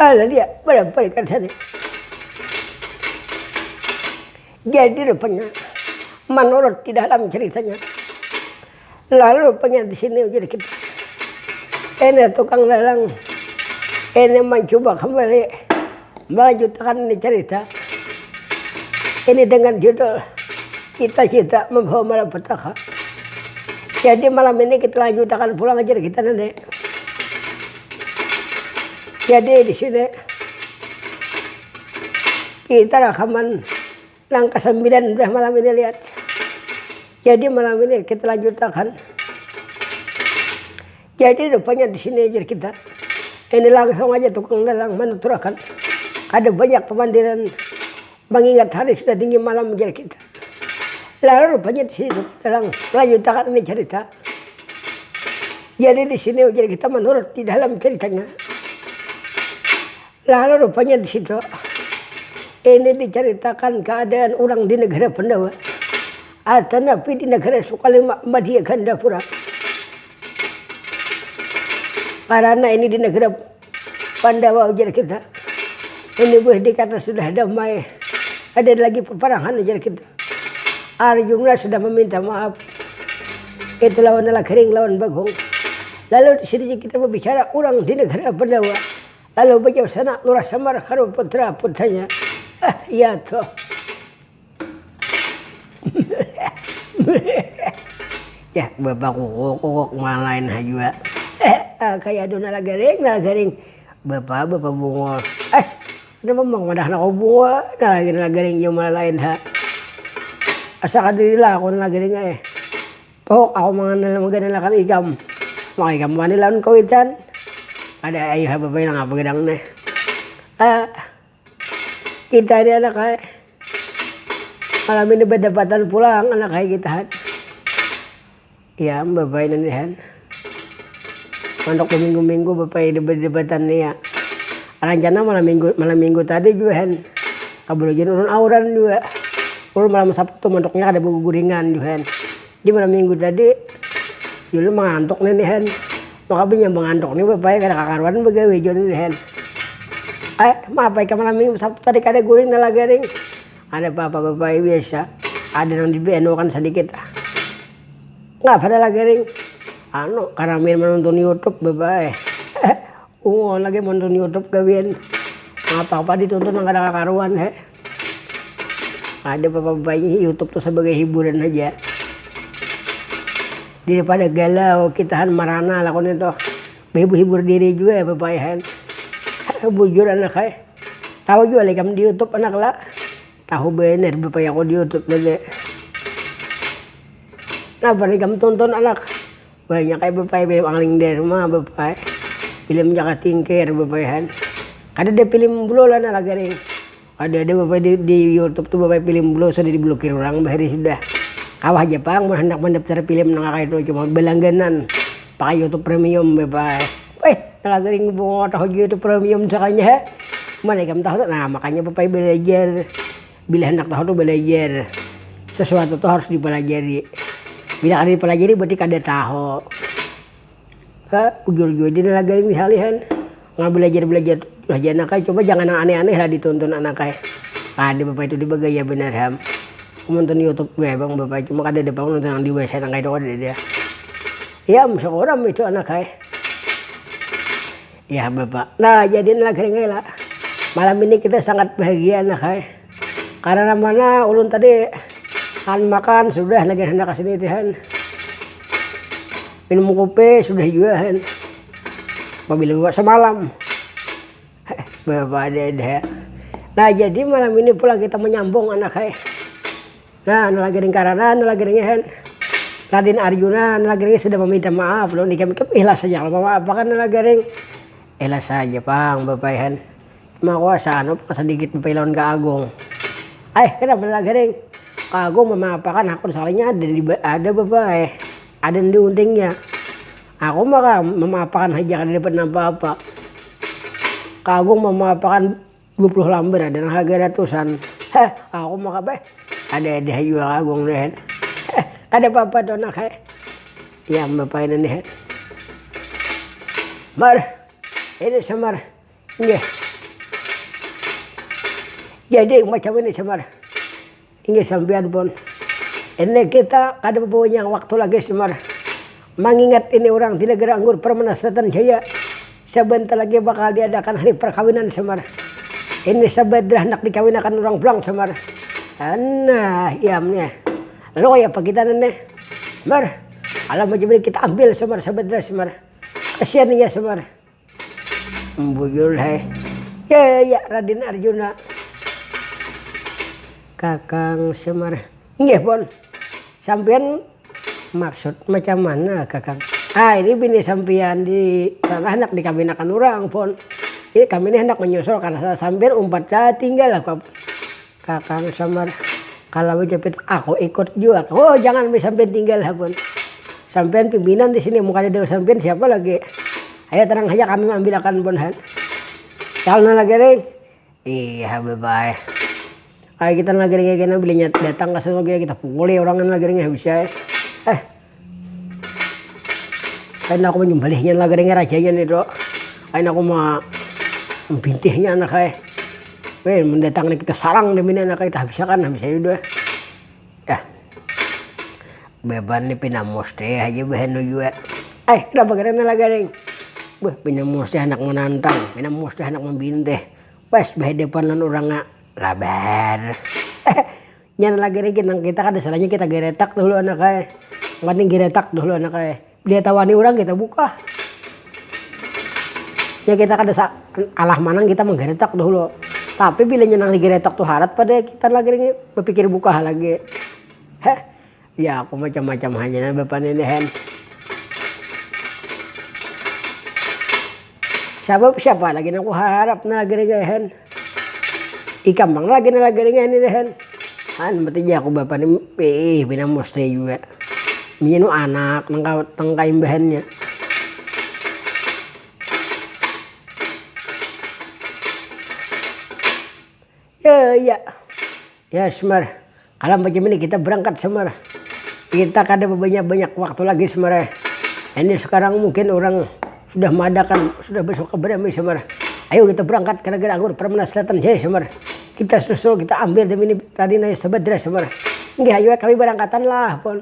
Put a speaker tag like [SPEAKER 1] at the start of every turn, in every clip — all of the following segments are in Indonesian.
[SPEAKER 1] Ala dia berikan sana. Jadi rupanya menurut di dalam ceritanya, lalu rupanya di sini jadi kita ini tukang lelang ini mencoba kembali melanjutkan ini cerita ini dengan judul cita-cita membawa malapetaka. Jadi malam ini kita lanjutkan pulang aja kita nanti. Jadi di sini kita rekaman langkah 9 malam ini lihat. Jadi malam ini kita lanjutkan. Jadi rupanya di sini aja kita. Ini langsung aja tukang lelang menuturakan. Ada banyak pemandiran mengingat hari sudah tinggi malam menjadi kita. Lalu rupanya di sini lelang melanjutkan ini cerita. Jadi di sini jadi kita menurut di dalam ceritanya. Lalu rupanya di situ ini diceritakan keadaan orang di negara Pandawa atau nabi di negara Sukalima Madya Gandapura. Karena ini di negara Pandawa ujar kita. Ini boleh dikata sudah damai. Ada lagi peperangan ujar kita. Arjuna sudah meminta maaf. Itu lawan kering lawan Bagong. Lalu di sini kita berbicara orang di negara Pandawa. Lalu beliau sana Lurah Samar karo putra putranya. Ya toh. Ya bapak kukuk malain hajua. Kayak dona lagaring. Bapak bungol. Kenapa madah na ko bunga? Lagaring yung malalain ha. Asa ka diri ako na lagaring Pahok ako mga nalamaganakan ikam. Mga ikam manilaon kawitan. Ada ayah bapak yang apa gedang nih. Kita ini anak ay. Malam ini berdapatan pulang anak ay kita. Ya bapak ini han. Mandok minggu-minggu bapak ini berdapatan nih ya. Rencana malam minggu tadi juga han. Kabulujan urun auran juga. Urun malam Sabtu mandoknya ada buku guringan juga han. Di malam minggu tadi. Dulu mengantuk nih han. Maka punya mengantuk nih bapak kada kakaruan begawe jon hen. Maaf ka malam minggu Sabtu tadi kada guring na lagaring. Ada apa-apa bapak biasa. Ada nang dibeno kan sedikit. Enggak pada lagaring. Karena main menonton YouTube bapak. Lagi menonton YouTube gawian. Apa-apa ditonton nang kada kakaruan Ada bapak-bapak YouTube tuh sebagai hiburan aja. Daripada galau kitahan marana lakon itu hibur diri juga ya bapak ya bujur anak tahu juga lagi di YouTube anak lah tahu bener bapak aku di YouTube dede nah paling kamu tonton anak banyak kayak bapak film angling dari rumah bapak film Jaka Tingkir bapak ya ada deh film bulo lah nak lagi ada bapak di YouTube tuh bapak film bulo sudah diblokir orang bahari sudah Kawah Jepang mau hendak mendaftar film nang itu cuma belangganan pakai YouTube Premium bapak. Lagering bunga tahu YouTube Premium sakanya mana kamu tahu nah makanya bapak belajar bila hendak tahu tuh belajar sesuatu tuh harus dipelajari. Bila ada dipelajari berarti kada tahu. Ujur-ujur di lagering misalihan nggak belajar aja anak coba jangan aneh-aneh lah ditonton anak ada bapak itu dibagaya benar ham. Nonton YouTube gue bang bapak cuma ada depan nonton yang di WC nang itu ada dia. Ya seorang itu anak Ya bapak. Nah jadi lagi lah. Malam ini kita sangat bahagia anak Karena mana ulun tadi kan makan sudah lagi hendak kasini tihan. Minum kopi sudah juga kan. Mobil gua semalam. Bapak ada. Nah jadi malam ini pula kita menyambung anak Nah, nalagaring karana, nalagaring hen. Raden Arjuna, nalagaring sudah meminta maaf loh. Kami ikhlas saja kalau maafkan nalagaring. Ikhlas saja pang, bapak hen. Makuasa, sedikit bapak lawan ke Agung. Kenapa nalagaring? Agung memaafkan aku soalnya ada bapak ada yang diundingnya. Aku maka memaafkan aja kada dapat apa-apa. Agung memaafkan 20 lamber dan harga ratusan. Aku maka ada juga Agung deh. Ada apa-apa tuh anak Ya bapak ini Mar. Ini samar. Nggih. Jadi macam ini Semar. Ini sampean pun. Ini kita kada punya waktu lagi Semar. Mengingat ini orang di negara Anggur Permana Selatan Jaya. Sebentar lagi bakal diadakan hari perkawinan Semar. Ini sebedrah nak dikawinakan orang pulang Semar. Nah, iamnya. Lalu ya pak kita nenek. Semar. Alam macam ini kita ambil Semar sebedrah Semar. Kasihan ya Semar. Bujur hai. Ya Raden Arjuna. Kakang Semar. Nggih pun. Sampean maksud macam mana Kakang? Ini bini sampean di sana hendak dikawinakan orang pun. Ini kami ini hendak menyusul karena sampean umpat tinggal aku. Kakang Semar. Kalau jepit aku ikut juga. Oh jangan sampean tinggal pun. Sampean pimpinan di sini muka dewa sampean siapa lagi? Ayo terang aja kami ambilkan pun han. Calon lagi ring. Iya bye. Ayo kita lagi ring belinya datang ke sana kita pukuli orangan lagi ring bisa. Karena aku menyembelihnya lagi ring rajanya nih dok. Karena aku mau membintihnya anak saya. Mendatangnya kita sarang demi anak kita bisa kan bisa udah. Beban nih pinamos teh aja bahan juga. Kenapa karena lagi ring? Pinamos teh anak menantang, pinamos teh anak membintih. Pas bah depan orang nggak labar. Nyan lagi ring kita kan salahnya kita geretak dulu anak saya. Nggak geretak dulu anak saya. Dia tawani orang kita buka. Ya kita kan alah manang kita menggeretak dulu. Tapi bila nyenang digeretak tuh harat pada kita lagi berpikir buka lagi. Ya aku macam-macam hanya bapak ini hen. Siapa lagi aku harap lagi hen. Ikambang lagi ini hen. Berarti aku bapak ini bina mesti juga. Minum anak tengkai bahannya. Ya Semar. Kalau macam ini kita berangkat Semar. Kita kada banyak waktu lagi Semar. Ini sekarang mungkin orang sudah mengadakan, sudah besok keberami Semar. Ayo kita berangkat ke negara Anggur Permana Selatan Jaya Semar. Kita susul, kita ambil demi Raden Sabedra Semar. Nggih ayo kami berangkatan lah pun.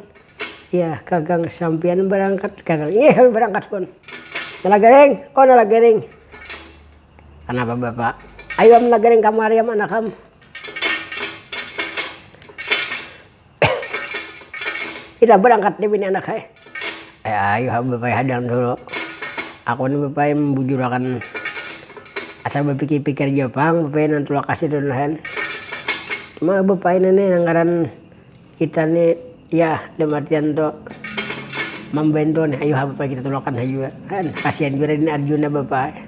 [SPEAKER 1] Ya Kakang sampean berangkat Kakang. Iya kami berangkat pun. Nalagaring, nalagaring. Kenapa Bapak? Ayo nalagaring kamar ya anak kamu. Kita berangkat demi anak saya. Ayo Bapak hadang dulu. Aku nih Bapak membujurakan asal berpikir-pikir Jepang, Bapak nanti lokasi dulu kan. Cuma Bapak ini anggaran kita nih ya damartian tuh membantu nih. Ayo Bapak kita tolongkan juga kan. Kasihan juga Raden Arjuna Bapak.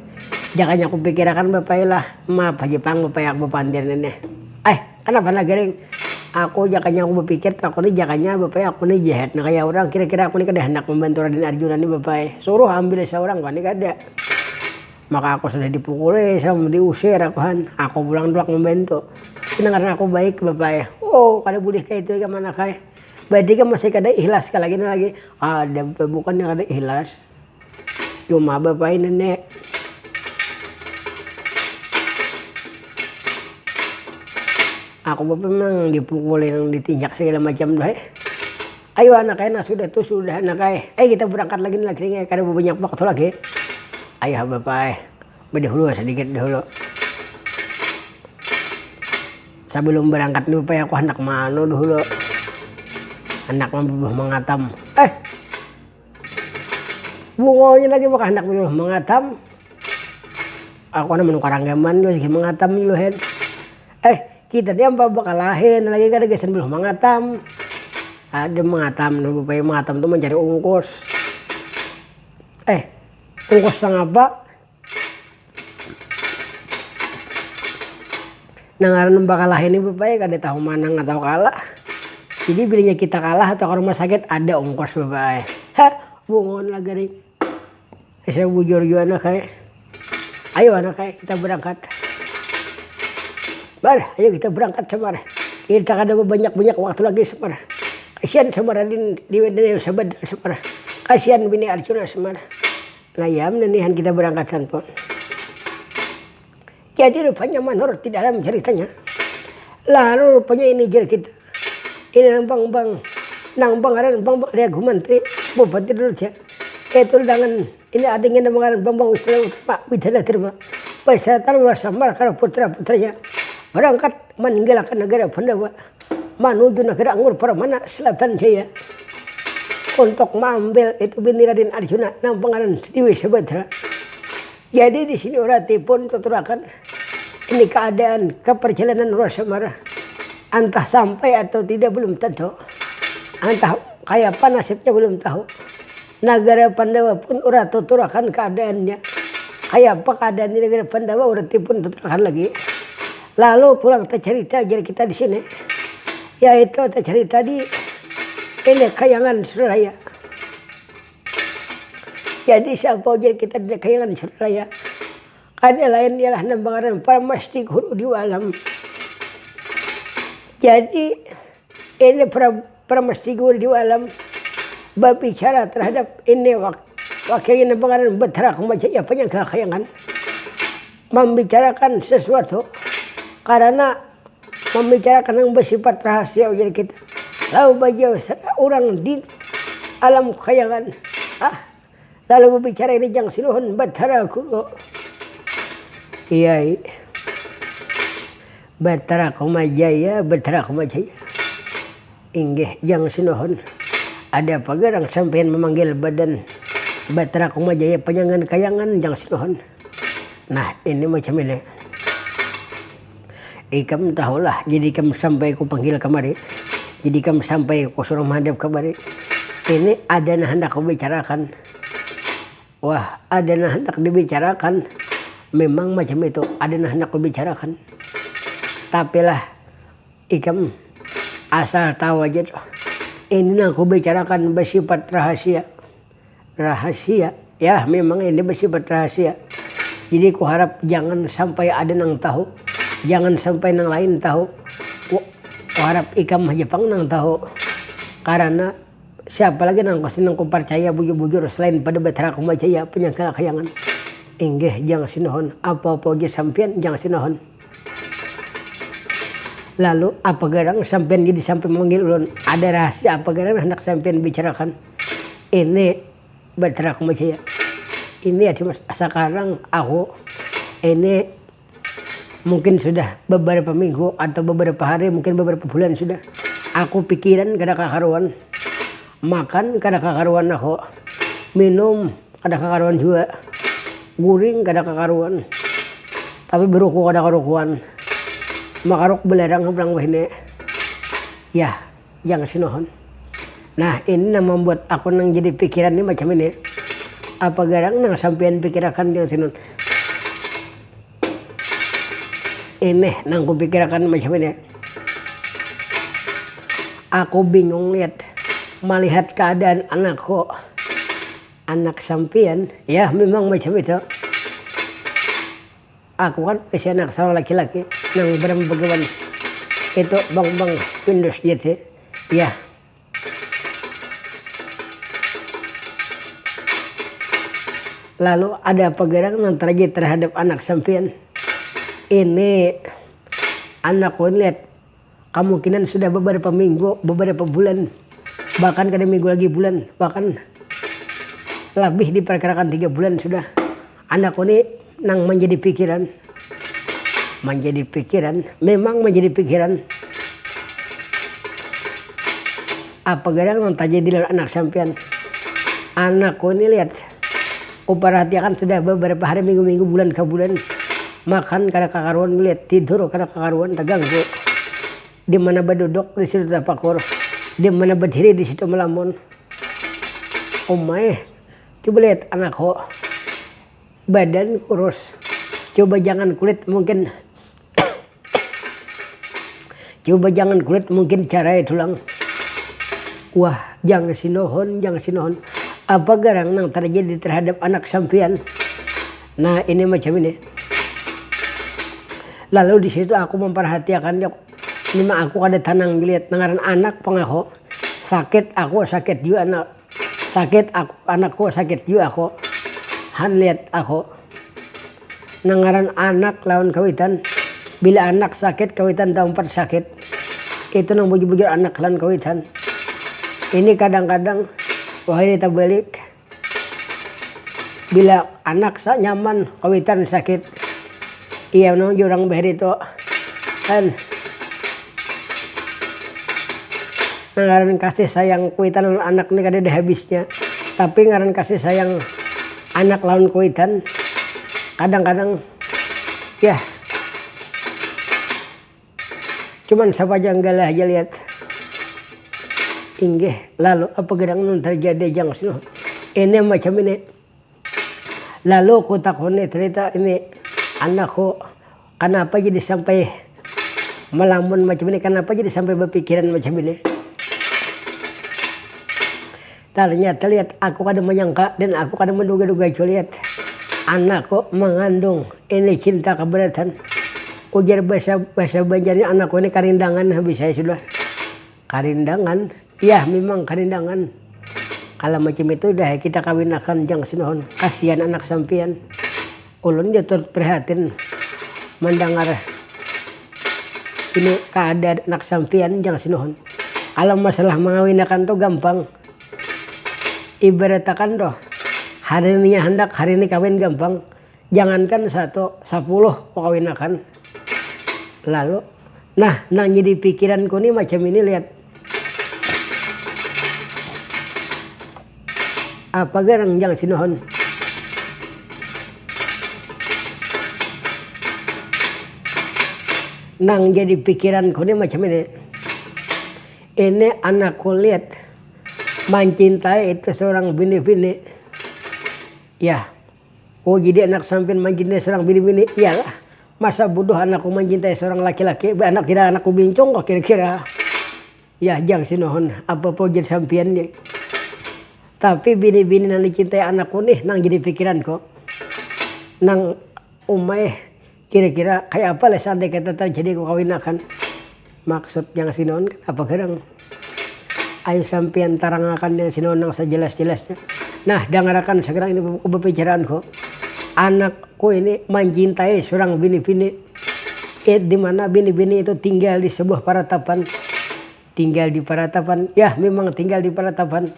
[SPEAKER 1] Jangan aku pikirkan Bapak lah. Maaf Jepang Bapak yang Bapak andir ini. Kenapa nagaring? Aku jakanya aku berpikir aku nih jakanya Bapak aku nih jahat nah kayak orang kira-kira aku nih kada hendak membantu Raden Arjuna nih Bapak suruh ambil seorang kan kada maka aku sudah dipukuli sama diusir aku pulang dulu membantu karena aku baik Bapak kada boleh kayak itu kemana kayak berarti kan masih kada ikhlas sekali lagi ada bukan yang kada ikhlas cuma Bapak ini nek aku Bapak memang dipukulin, ditinjak segala macam dah. Ayo anak ayah sudah anak ayah. Kita berangkat lagi karena banyak waktu lagi. Ayo Bapak berdahulu sedikit dahulu. Sebelum berangkat nih Bapak aku hendak mano dahulu. Hendak membubuh mengatam. Bungonya lagi Bapak hendak membubuh mengatam. Aku nak menukar anggaman juga mengatam dulu hen. Kita dia bakal lahin lagi kada gesan belum mengatam. Ada mengatam, Bapak mengatam tuh mencari ungkus. Ungkus sang apa? Nangaran bakal lahin ini Bapak kada tahu menang atau kalah. Jadi bilinya kita kalah atau ke rumah sakit ada ungkus Bapak. Bungon lagi nih. Saya bujur juga anak kayak. Ayo anak kayak kita berangkat. Ayo kita berangkat Semar. Kita ada banyak waktu lagi Semar. Kasihan Semar Raden Sabedra Semar. Kasihan bini Arjuna Semar. Layam nenihan kita berangkatan pun. Jadi rupanya menurut di dalam ceritanya Lalu rupanya ini jar kita. Ini nang bang dia gumantri bupati dulu ya. Itu dengan ini adanya nama bang Wisnu Pak Widana Terma. Persyaratan samar karena putra-putranya berangkat meninggalkan negara Pandawa menuju negara Anggur Paramana Selatan Jaya untuk mengambil itu bini Raden Arjuna nang pangaran Dewi Subadra. Jadi di sini Rati pun tuturakan ini keadaan keperjalanan Rosamara entah sampai atau tidak belum tentu, entah kayak apa nasibnya belum tahu. Negara Pandawa pun udah tuturakan keadaannya. Kayak apa keadaan di negara Pandawa udah pun tuturakan lagi. Lalu pulang cerita jadi kita di sini, yaitu cerita di ini Kayangan Suraya. Jadi siapa jadi kita di Kayangan Suraya? Ada lain ialah nambangan Paramasti Guru di alam. Jadi ini Paramasti Guru di alam berbicara terhadap ini wakilnya nambangan Bathara Kumajaya penyangga Kayangan, membicarakan sesuatu karena membicarakan yang bersifat rahasia jadi kita. Lalu bagi orang di alam Kayangan, lalu berbicara ini Jang Sinuhun Bathara Guru. Iya, Bathara Kumajaya. Inggih Jang Sinuhun. Ada pagarang sampean memanggil badan Bathara Kumajaya penyanggan Kayangan Jang Sinuhun. Nah ini macam ini. Ikam tahulah, jadi ikam sampai ku panggil kemari. Jadi ikam sampai ku suruh menghadap kemari. Ini ada nah hendak ku bicarakan. Wah, ada nah hendak dibicarakan. Memang macam itu, ada nah hendak ku bicarakan. Tapi lah, ikam asal tahu aja tuh. Ini nah ku bicarakan bersifat rahasia. Rahasia, ya memang ini bersifat rahasia. Jadi ku harap jangan sampai ada nang tahu. Jangan sampai nang lain tahu. Ku harap ikam Jepang nang tahu. Karena siapa lagi nang ku percaya bujur-bujur selain pada Bathara Kumajaya penyangga Kayangan. Inggih Jang Sinuhun, apa-apa aja sampean Jang Sinuhun. Lalu apa garang sampean jadi sampai memanggil ulun? Ada rahasia apa garang hendak sampean bicarakan? Ini Bathara Kumajaya. Ini ya sekarang aku ini mungkin sudah beberapa minggu atau beberapa hari, mungkin beberapa bulan sudah. Aku pikiran kada kakaruan, makan kada kakaruan aku, minum kada kakaruan juga, guring kada kakaruan, tapi beruku kada karukuan. Makaruk belerang belang wahine. Ya, Jang Sinuhun. Nah ini yang membuat aku nang jadi pikiran ini macam ini. Apa garang nang sampean pikirakan Jang Sinuhun? Ini nang ku pikirakan macam ini. Aku bingung melihat keadaan anakku. Anak sampean, ya memang macam itu. Aku kan masih anak seorang laki-laki nang berempegawan itu bang Windows gitu ya. Lalu ada pegerang nang terjadi terhadap anak sampean. Ini anakku lihat kemungkinan sudah beberapa minggu, beberapa bulan, bahkan kada minggu lagi bulan, bahkan lebih diperkirakan 3 bulan sudah. Anakku ini nang menjadi pikiran, memang menjadi pikiran. Apa garang nang terjadi dalam anak sampean? Anakku ini lihat, ku perhatikan sudah beberapa hari, minggu-minggu, bulan ke bulan, makan kada kakaruan, lihat tidur kada kakaruan, terganggu. Di mana berduduk di situ terpakur, di mana berdiri di situ melamun. Coba lihat anakku, badan kurus, coba jangan kulit mungkin coba jangan kulit mungkin carai tulang. Wah, Jang Sinuhun, apa garang nang terjadi terhadap anak sampean? Nah ini macam ini. Lalu di situ aku memperhatikan ini mah aku ada tanang lihat nangaran anak pengaku sakit, aku sakit juga anak sakit, aku anakku sakit juga aku. Han lihat aku nangaran anak lawan kawitan Bila anak sakit kawitan tempat sakit. Itu nang bujur-bujur anak lan kawitan. Ini kadang-kadang wah ini terbalik. Bila anak nyaman kawitan sakit. Iya nang jurang behri itu kan. Ngaran kasih sayang kawitan anak ini kada ada habisnya. Tapi ngaran kasih sayang anak lawan kawitan kadang-kadang ya cuman sapaja enggalah aja lihat inggih lalu apa gedang nun terjadi jang sino ini macam ini lalu aku takoni cerita ini anakku kenapa jadi sampai melamun macam ini, kenapa jadi sampai berpikiran macam ini. Ternyata lihat aku kadang menyangka dan aku kadang menduga-duga lihat anakku mengandung ini cinta keberatan. Ujar bahasa Banjarnya anakku ini karindangan habis saya sudah. Karindangan? Ya memang karindangan. Kalau macam itu dah kita kawinakan jang sinohon. Kasihan anak sampian. Ulun jatuh prihatin mendengar ini keadaan anak sampian jang sinohon. Kalau masalah mengawinakan tuh gampang. Ibaratkan doh hari ini hendak hari ini kawin gampang. Jangankan 10 kawinakan. Lalu, nah jadi pikiranku nih macam ini lihat. Apa garang jang sinohon. Nang jadi pikiranku nih macam ini. Ini anakku lihat mencintai itu seorang bini-bini. Ya, oh jadi anak sampean mencintai seorang bini-bini, iyalah. Masa bodoh anakku mencintai seorang laki-laki, anak kira anakku bincong kok kira-kira. Ya jang sinohon, apa jadi sampean dia. Tapi bini-bini nang dicintai anakku nih nang jadi pikiran kok. Nang umay kira-kira kayak apa lah seandai kata terjadi kok kawinakan. Maksud jang sinohon apa gerang. Ayo sampean tarangakan yang sinohon nang sejelas-jelasnya. Nah dengarkan sekarang ini pembicaraan kok. Anakku ini mencintai seorang bini-bini. Di mana bini-bini itu tinggal di sebuah paratapan. Tinggal di paratapan. Ya memang tinggal di paratapan.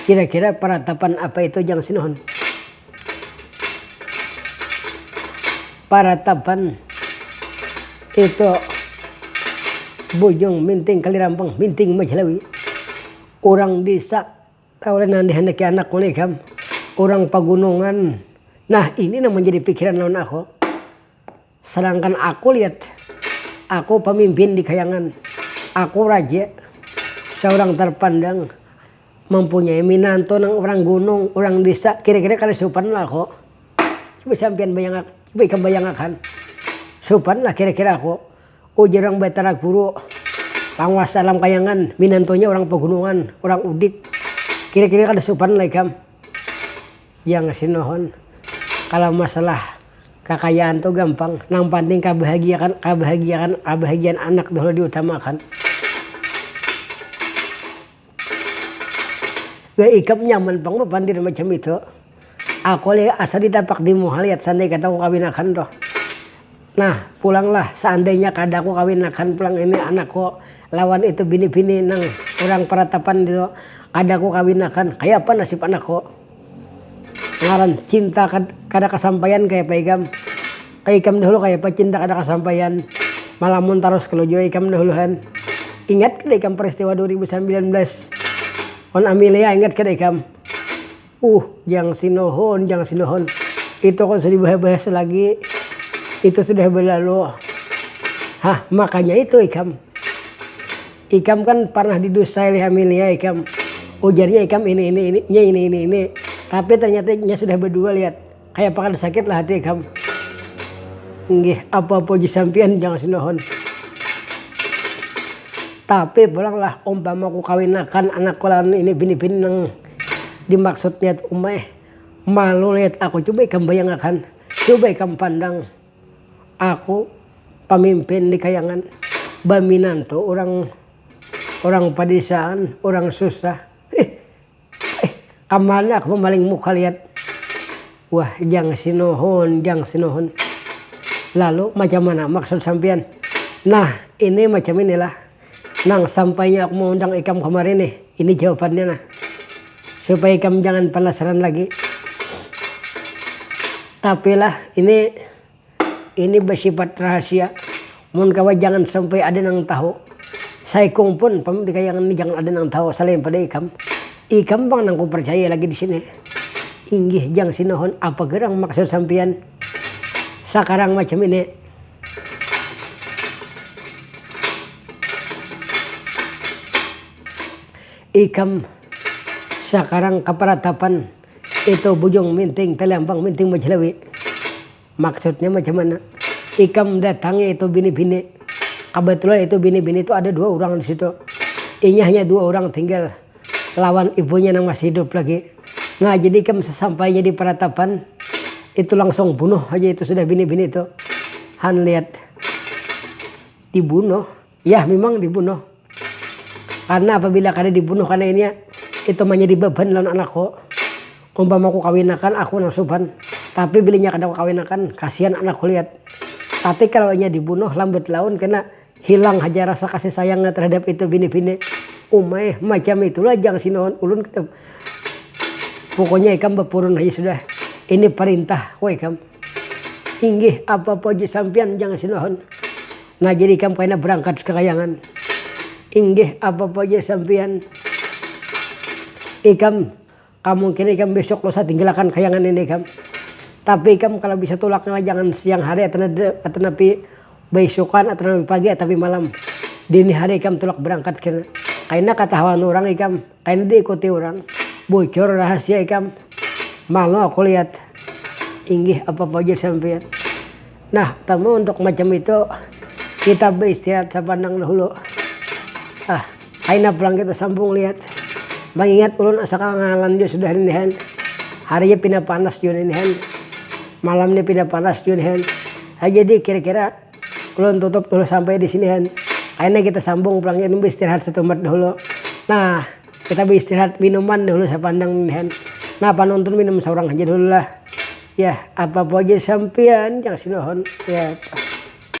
[SPEAKER 1] Kira-kira paratapan apa itu jang sinohon? Paratapan itu bujung minting kalirampang minting majalawi. Orang desa tahu nanti hendak anak kunikam orang pagunungan. Nah ini yang menjadi pikiran lawan aku. Sedangkan aku lihat aku pemimpin di kayangan, aku raja seorang terpandang mempunyai minanto nang orang gunung orang desa kira-kira kada sopan lah kok. Coba sampean bayangkan, coba ikam bayangkan sopan lah kira-kira aku. Ujar orang betarak buru panguasa alam kayangan, minantonya orang pegunungan, orang udik. Kira-kira kada sopan lah ikam. Yang sinohon. Kalau masalah kekayaan tuh gampang. Nang penting kebahagiaan anak dulu diutamakan. Gak ikam nyaman pang pandir macam itu. Aku lihat asal ditapak di muhal lihat sandai kata aku kawinakan doh. Nah pulanglah seandainya kada aku kawinakan pulang ini anakku. Lawan itu bini-bini nang orang peratapan itu ada aku kawinakan kayak apa nasib anakku ngaran cinta kada kesampaian kayak paigam ikam dahulu kayak apa cinta kada kesampaian malamun terus kelujo ikam dahuluhan ingat kada ikam peristiwa 2019 on Amelia ingat kada ikam jang sinohon itu kan sudah dibahas lagi itu sudah berlalu makanya itu Ikam kan pernah didusai oleh Amelia ikam. Ujarnya ikam ini. Tapi ternyata sudah berdua lihat. Kayak pakan sakit lah hati ikam. Nggih, apa-apa di sampean jangan sinohon. Tapi pulanglah umpama aku kawinakan anakku lawan ini bini-bini nang dimaksudnya umay. Malu lihat aku coba ikam bayangkan. Coba ikam pandang. Aku pemimpin di kayangan. Baminanto orang padesaan, orang susah. Kemana aku maling muka lihat. Wah, jang sinohon. Lalu macam mana maksud sampean? Nah, ini macam inilah. Nang sampainya aku mau undang Ikam kemarin nih. Ini jawabannya nah. Supaya Ikam jangan penasaran lagi. Tapi lah ini bersifat rahasia. Mun kawa jangan sampai ada yang tahu. Saya kong pun pemikayangan ini jangan ada yang tahu selain pada Ikam. Ikam bang nangku percaya lagi di sini. Inggih jang sinohon apa gerang maksud sampean? Sekarang macam ini. Ikam sekarang keperatapan itu bujung minting telembang minting majelawi. Maksudnya macam mana? Ikam datangnya itu bini-bini. Kebetulan itu bini-bini itu ada 2 orang di situ. Ini hanya 2 orang tinggal. Lawan ibunya yang masih hidup lagi. Nah jadi Ikam sesampainya di peratapan itu langsung bunuh aja itu sudah bini-bini itu. Han lihat dibunuh. Ya memang dibunuh. Karena apabila kada dibunuh karena ini itu menjadi beban lawan anakku. Umpama aku kawinakan aku nasuban. Tapi bilinya kada aku kawinakan kasihan anakku lihat. Tapi kalau nya dibunuh lambat laun kena hilang aja rasa kasih sayangnya terhadap itu bini-bini. Umay macam itulah jang sinohon ulun. Pokoknya Ikam bepurun aja sudah. Ini perintah wah Ikam. Inggih apa-apa aja sampean jangan sinohon. Nah jadi Ikam kena berangkat ke kayangan. Inggih apa-apa aja sampean. Ikam kemungkinan Ikam besok lusa tinggalkan kayangan ini Ikam. Tapi Ikam kalau bisa tulaknya jangan siang hari atau napi besokan atau napi pagi atau malam. Dini hari Ikam tulak berangkat karena ketahuan orang Ikam. Karena diikuti orang. Bocor rahasia Ikam. Malu aku lihat. Inggih apa-apa aja sampean. Nah tamu untuk macam itu kita beristirahat sepandang dahulu. Aina pulang kita sambung lihat. Mengingat ulun asa kangalan dia sudah inihan. Harinya pindah panas juga inihan. Malamnya pindah panas juga inihan. Jadi kira-kira ulun tutup dulu sampai di sinihan. Aina kita sambung pulangnya beristirahat setempat dahulu. Nah kita beristirahat minuman dahulu sepandang inihan. Nah penonton minum seorang aja dulu lah. Ya apa-apa aja sampean jangan sinohon. Ya.